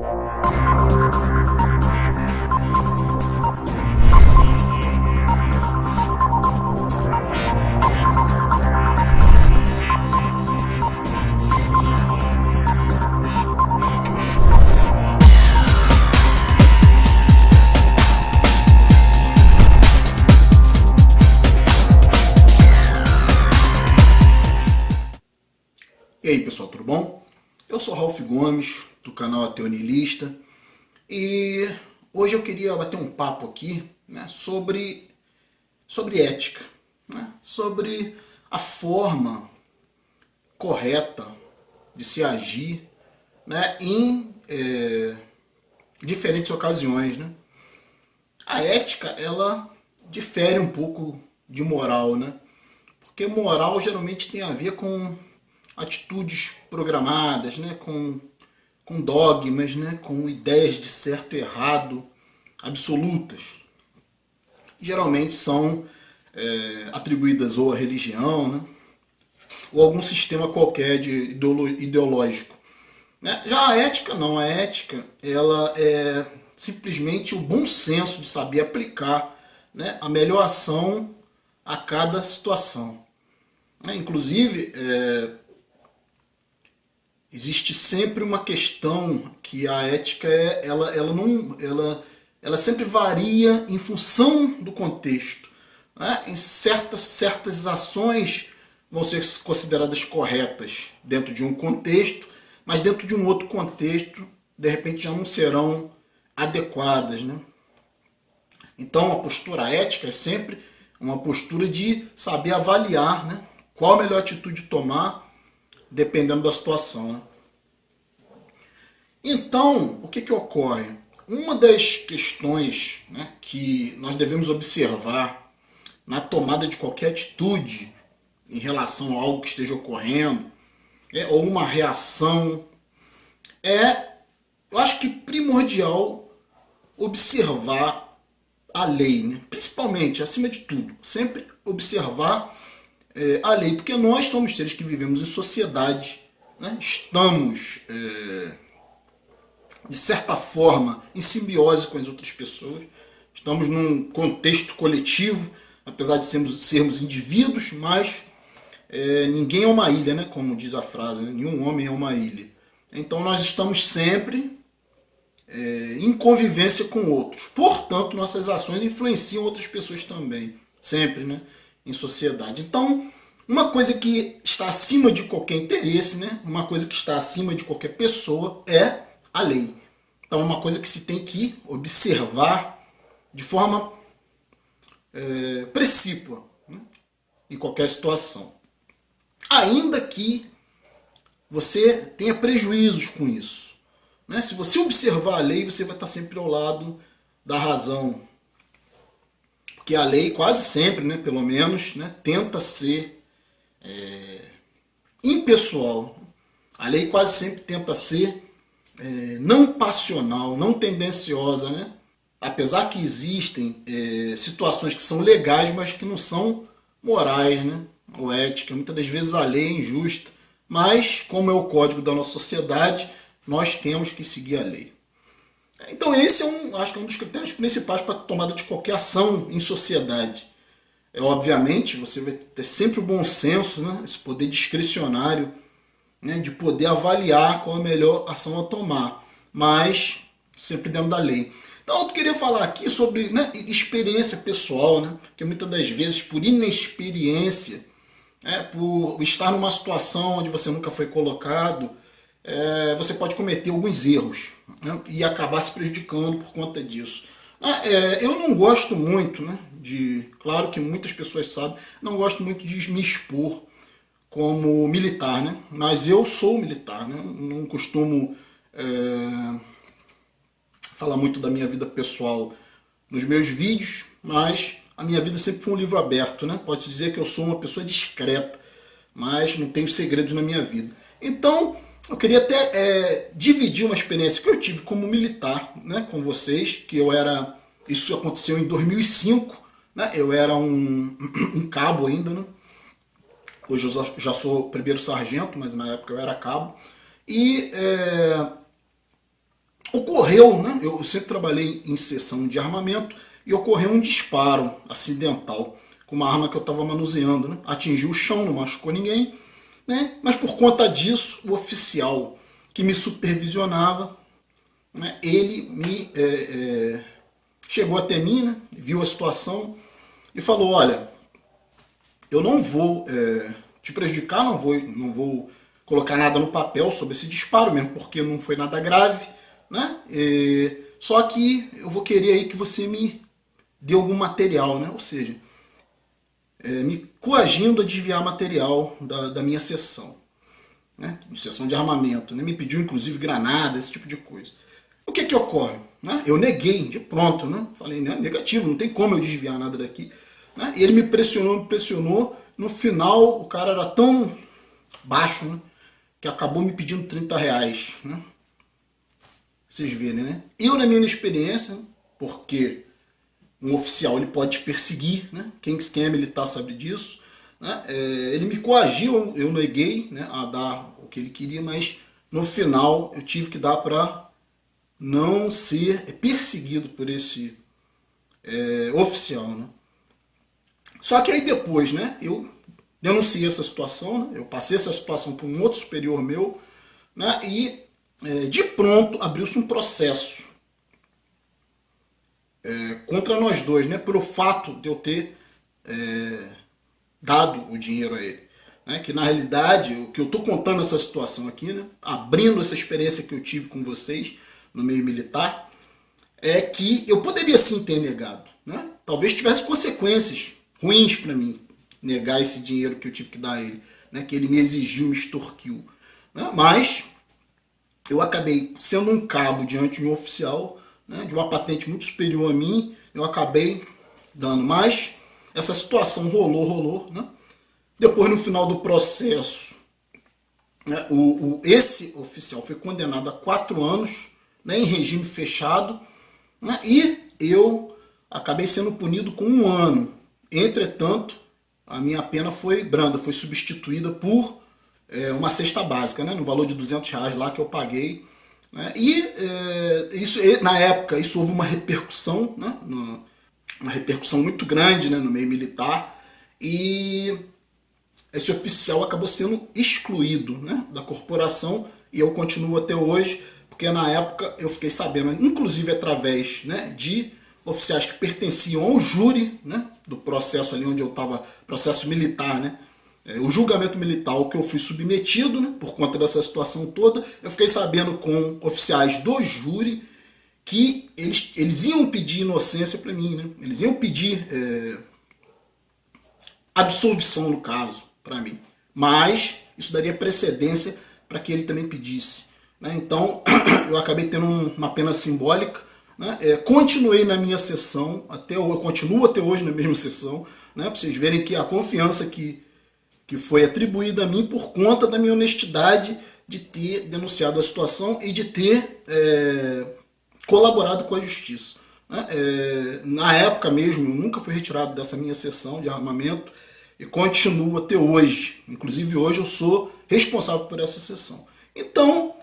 E aí pessoal, tudo bom? Eu sou Ralph Gomes, do canal Ateu Niilista, e hoje eu queria bater um papo aqui, né, sobre ética, né, sobre a forma correta de se agir, né, em diferentes ocasiões, né? A ética, ela difere um pouco de moral, né? Porque moral geralmente tem a ver com atitudes programadas, né, com dogmas, né, com ideias de certo e errado absolutas. Geralmente são atribuídas ou à religião, né, ou a algum sistema qualquer de ideológico. Né? Já a ética não, a ética ela é simplesmente o bom senso de saber aplicar, né, a melhor ação a cada situação. Inclusive, existe sempre uma questão que a ética ela sempre varia em função do contexto. Né? Em certas ações vão ser consideradas corretas dentro de um contexto, mas dentro de um outro contexto, de repente já não serão adequadas. Né? Então a postura ética é sempre uma postura de saber avaliar, né, qual a melhor atitude tomar dependendo da situação. Né? Então, o que ocorre? Uma das questões, né, que nós devemos observar na tomada de qualquer atitude em relação a algo que esteja ocorrendo, ou uma reação, eu acho que primordial observar a lei, né? Principalmente, acima de tudo, sempre observar a lei, porque nós somos seres que vivemos em sociedade, né? Estamos, de certa forma, em simbiose com as outras pessoas, estamos num contexto coletivo, apesar de sermos indivíduos, mas ninguém é uma ilha, né? Como diz a frase, né? Nenhum homem é uma ilha. Então nós estamos sempre em convivência com outros. Portanto, nossas ações influenciam outras pessoas também, sempre, né, em sociedade. Então, uma coisa que está acima de qualquer interesse, né, uma coisa que está acima de qualquer pessoa é a lei. Então, é uma coisa que se tem que observar de forma precípua, né, em qualquer situação. Ainda que você tenha prejuízos com isso. Né? Se você observar a lei, você vai estar sempre ao lado da razão. Porque a lei quase sempre, né, pelo menos, né, tenta ser impessoal. A lei quase sempre tenta ser não passional, não tendenciosa. Né? Apesar que existem situações que são legais, mas que não são morais, né, ou éticas. Muitas das vezes a lei é injusta. Mas, como é o código da nossa sociedade, nós temos que seguir a lei. Então esse acho que é um dos critérios principais para a tomada de qualquer ação em sociedade. Obviamente, você vai ter sempre o bom senso, né, esse poder discricionário, né, de poder avaliar qual é a melhor ação a tomar, mas sempre dentro da lei. Então eu queria falar aqui sobre, né, experiência pessoal, né, porque muitas das vezes por inexperiência, por estar numa situação onde você nunca foi colocado, você pode cometer alguns erros, né, e acabar se prejudicando por conta disso. Eu não gosto muito, né, claro que muitas pessoas sabem, não gosto muito de me expor como militar, né, mas eu sou militar, né, não costumo falar muito da minha vida pessoal nos meus vídeos, mas a minha vida sempre foi um livro aberto, né? Pode-se dizer que eu sou uma pessoa discreta, mas não tenho segredos na minha vida. Então, eu queria até dividir uma experiência que eu tive como militar, né, com vocês, isso aconteceu em 2005, né? Eu era um cabo ainda, né? Hoje eu já sou primeiro sargento, mas na época eu era cabo. E o ocorreu, né? Eu sempre trabalhei em seção de armamento e ocorreu um disparo acidental com uma arma que eu estava manuseando, né? Atingiu o chão, não machucou ninguém, né? Mas por conta disso, o oficial que me supervisionava, né? Ele me chegou até mim, né? Viu a situação e falou: olha, eu não vou te prejudicar, não vou colocar nada no papel sobre esse disparo, mesmo porque não foi nada grave, né? Só que eu vou querer aí que você me dê algum material, né? Ou seja, me coagindo a desviar material da minha sessão, né? Sessão de armamento, né? Me pediu inclusive granada, esse tipo de coisa. O que ocorre? Né? Eu neguei de pronto, né? Falei, né? Negativo, não tem como eu desviar nada daqui. Né? E ele me pressionou. No final, o cara era tão baixo, né? Que acabou me pedindo R$ 30. Né? Vocês verem, né? Eu, na minha inexperiência, porque um oficial ele pode te perseguir, né? Quem é militar sabe disso. Né? Ele me coagiu, eu neguei, né, a dar o que ele queria, mas no final eu tive que dar para não ser perseguido por esse oficial. Né? Só que aí depois, né, eu denunciei essa situação, né, eu passei essa situação para um outro superior meu, né, e de pronto abriu-se um processo contra nós dois, né, pelo fato de eu ter dado o dinheiro a ele. Né, que na realidade, o que eu estou contando essa situação aqui, né, abrindo essa experiência que eu tive com vocês no meio militar, é que eu poderia sim ter negado. Né? Talvez tivesse consequências ruins para mim negar esse dinheiro que eu tive que dar a ele, né? Que ele me exigiu, me extorquiu. Né? Mas eu acabei sendo um cabo diante de um oficial, né, de uma patente muito superior a mim, eu acabei dando. Mas essa situação rolou. Né? Depois, no final do processo, né, esse oficial foi condenado a 4 anos, né, em regime fechado, né, e eu acabei sendo punido com 1 ano. Entretanto, a minha pena foi branda, foi substituída por uma cesta básica, né, no valor de R$ 200 lá que eu paguei. Né, isso, na época, isso houve uma repercussão, né, uma repercussão muito grande, né, no meio militar, e esse oficial acabou sendo excluído, né, da corporação, e eu continuo até hoje, porque na época eu fiquei sabendo, inclusive através, né, de oficiais que pertenciam ao júri, né, do processo ali onde eu estava, processo militar, né, o julgamento militar ao que eu fui submetido, né, por conta dessa situação toda. Eu fiquei sabendo com oficiais do júri que eles iam pedir inocência para mim, né, eles iam pedir absolvição no caso para mim, mas isso daria precedência para que ele também pedisse. Né? Então, eu acabei tendo uma pena simbólica. Né? Continuei na minha sessão, eu continuo até hoje na mesma sessão, né? Para vocês verem que a confiança que foi atribuída a mim por conta da minha honestidade de ter denunciado a situação e de ter colaborado com a justiça. Né? Na época mesmo, eu nunca fui retirado dessa minha sessão de armamento e continuo até hoje. Inclusive hoje eu sou responsável por essa sessão. Então,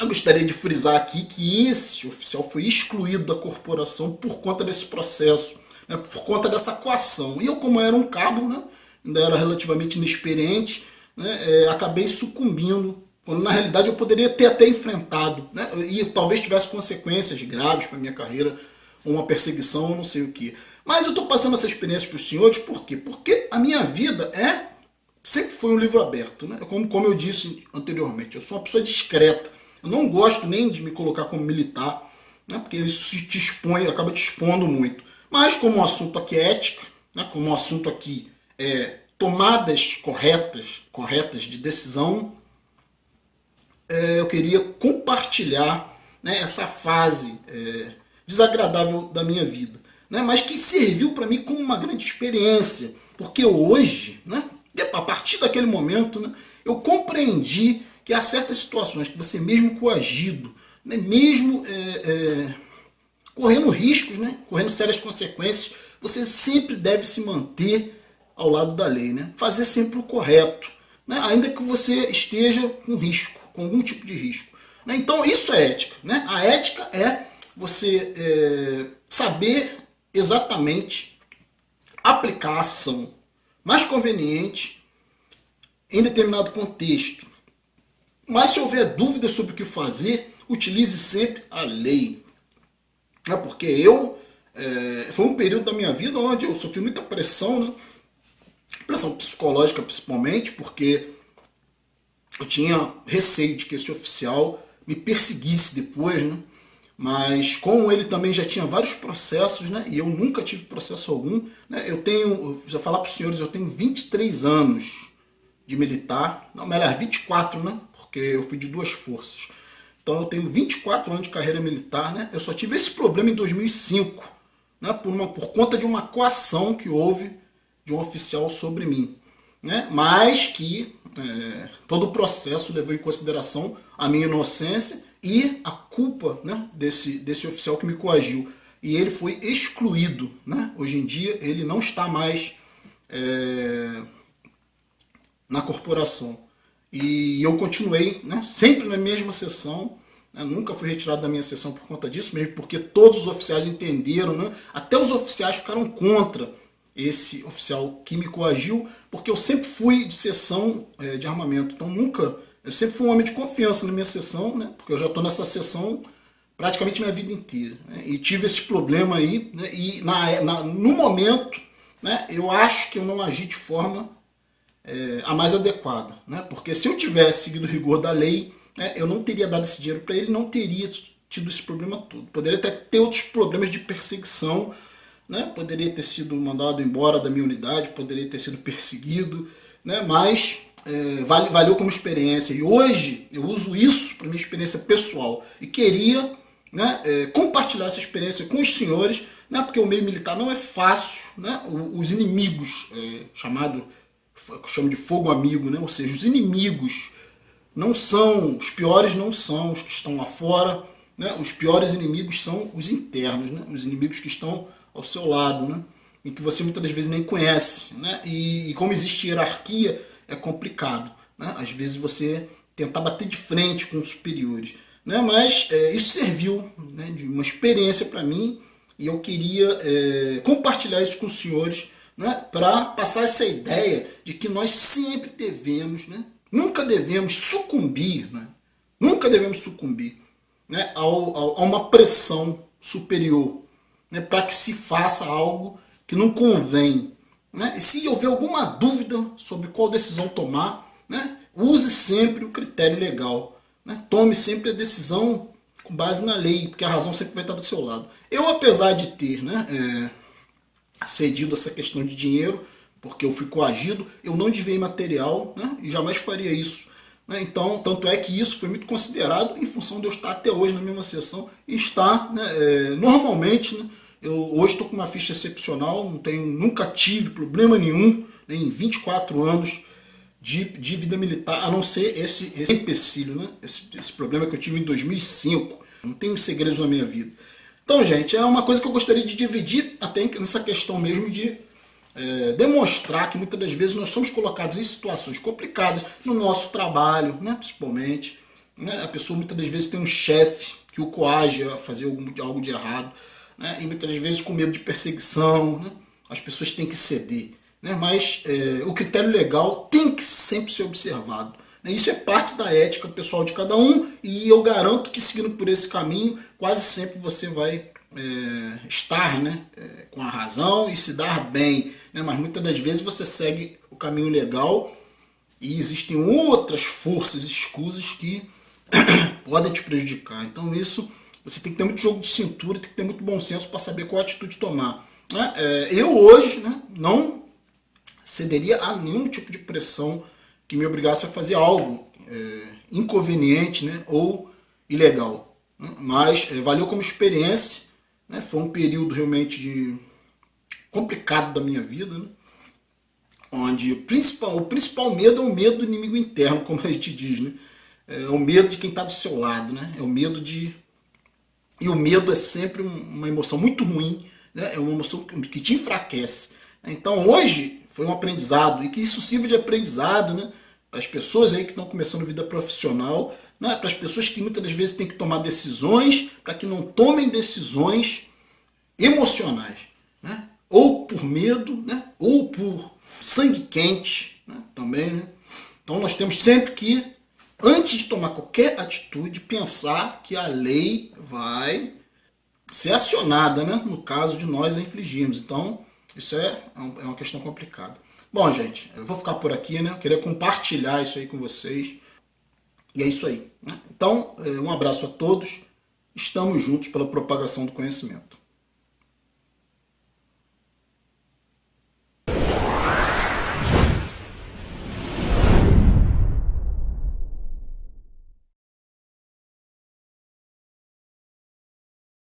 eu gostaria de frisar aqui que esse oficial foi excluído da corporação por conta desse processo, né, por conta dessa coação. E eu, como era um cabo, né, ainda era relativamente inexperiente, né, acabei sucumbindo, quando na realidade eu poderia ter até enfrentado, né, e talvez tivesse consequências graves para a minha carreira, uma perseguição, ou não sei o que. Mas eu estou passando essa experiência para os senhores, por quê? Porque a minha vida sempre foi um livro aberto. Né? Como eu disse anteriormente, eu sou uma pessoa discreta. Eu não gosto nem de me colocar como militar, né, porque isso te expõe, acaba te expondo muito. Mas como o assunto aqui é ética, né, como o assunto aqui é tomadas corretas de decisão, eu queria compartilhar, né, essa fase desagradável da minha vida, né, mas que serviu para mim como uma grande experiência, porque hoje, né, a partir daquele momento, né, eu compreendi que há certas situações que você mesmo coagido, né, mesmo correndo riscos, né, correndo sérias consequências, você sempre deve se manter ao lado da lei, né, fazer sempre o correto, né, ainda que você esteja com risco, com algum tipo de risco. né? Então isso é ética, né? A ética é você saber exatamente aplicar a ação mais conveniente em determinado contexto. Mas se houver dúvidas sobre o que fazer, utilize sempre a lei. Porque foi um período da minha vida onde eu sofri muita pressão, né? Pressão psicológica principalmente, porque eu tinha receio de que esse oficial me perseguisse depois, né? Mas como ele também já tinha vários processos, né? E eu nunca tive processo algum, né? Eu vou falar para os senhores, eu tenho 23 anos de militar, não, melhor, 24, né? Porque eu fui de 2 forças. Então eu tenho 24 anos de carreira militar, né? Eu só tive esse problema em 2005, né? Por conta de uma coação que houve de um oficial sobre mim, né? Mas que todo o processo levou em consideração a minha inocência e a culpa, né, desse oficial que me coagiu. E ele foi excluído, né? Hoje em dia ele não está mais na corporação. E eu continuei, né, sempre na mesma sessão, né, nunca fui retirado da minha sessão por conta disso, mesmo porque todos os oficiais entenderam, né, até os oficiais ficaram contra esse oficial que me coagiu, porque eu sempre fui de sessão de armamento, então eu sempre fui um homem de confiança na minha sessão, né, porque eu já estou nessa sessão praticamente minha vida inteira, né, e tive esse problema aí, né, e no momento, né, eu acho que eu não agi de forma a mais adequada, né, porque se eu tivesse seguido o rigor da lei, né, eu não teria dado esse dinheiro para ele, não teria tido esse problema todo. Poderia até ter outros problemas de perseguição, né? Poderia ter sido mandado embora da minha unidade, poderia ter sido perseguido, né? Mas valeu como experiência. E hoje eu uso isso para minha experiência pessoal. E queria, né, compartilhar essa experiência com os senhores, né? Porque o meio militar não é fácil, né? Os inimigos, eu chamo de fogo amigo, né? Ou seja, os inimigos não são, os piores não são os que estão lá fora, né? Os piores inimigos são os internos, né? Os inimigos que estão ao seu lado, né? E que você muitas das vezes nem conhece, né? E como existe hierarquia, é complicado, né? Às vezes você tentar bater de frente com os superiores, né? Mas isso serviu, né, de uma experiência para mim e eu queria compartilhar isso com os senhores, né, para passar essa ideia de que nós sempre devemos, né, nunca devemos sucumbir, né, nunca devemos sucumbir, né, a uma pressão superior, né, para que se faça algo que não convém, né? E se houver alguma dúvida sobre qual decisão tomar, né, use sempre o critério legal, né? Tome sempre a decisão com base na lei, porque a razão sempre vai estar do seu lado. Eu, apesar de ter, né, cedido essa questão de dinheiro, porque eu fui coagido, eu não desviei material, né, e jamais faria isso. Né? Então, tanto é que isso foi muito considerado em função de eu estar até hoje na mesma sessão e estar, né, normalmente, né, eu hoje estou com uma ficha excepcional, nunca tive problema nenhum, né, em 24 anos de vida militar, a não ser esse empecilho, né, esse problema que eu tive em 2005. Não tenho segredos na minha vida. Então, gente, é uma coisa que eu gostaria de dividir até nessa questão mesmo de demonstrar que muitas das vezes nós somos colocados em situações complicadas no nosso trabalho, né, principalmente. Né, a pessoa muitas das vezes tem um chefe que o coage a fazer algo de errado, né, e muitas das vezes com medo de perseguição, né, as pessoas têm que ceder. Né, mas o critério legal tem que sempre ser observado. Né, isso é parte da ética pessoal de cada um e eu garanto que seguindo por esse caminho, quase sempre você vai estar, né, com a razão e se dar bem, né, mas muitas das vezes você segue o caminho legal e existem outras forças escusas que podem te prejudicar. Então isso você tem que ter muito jogo de cintura, tem que ter muito bom senso para saber qual atitude tomar. Né? Eu hoje, né, não cederia a nenhum tipo de pressão que me obrigasse a fazer algo inconveniente, né, ou ilegal. Né? Mas valeu como experiência. Né? Foi um período realmente complicado da minha vida, né? Onde o principal medo é o medo do inimigo interno, como a gente diz. Né? É o medo de quem está do seu lado. Né? É o medo de... E o medo é sempre uma emoção muito ruim, né? É uma emoção que te enfraquece. Então hoje foi um aprendizado, e que isso sirva de aprendizado, né, para as pessoas aí que estão começando vida profissional, né? Para as pessoas que muitas das vezes têm que tomar decisões, para que não tomem decisões emocionais, né? Ou por medo, né? Ou por sangue quente, né? Também, né? Então nós temos sempre que, antes de tomar qualquer atitude, pensar que a lei vai ser acionada, né? No caso de nós a infligirmos. Então isso é uma questão complicada. Bom, gente, eu vou ficar por aqui, né? Eu queria compartilhar isso aí com vocês. E é isso aí, né? Então, um abraço a todos. Estamos juntos pela propagação do conhecimento.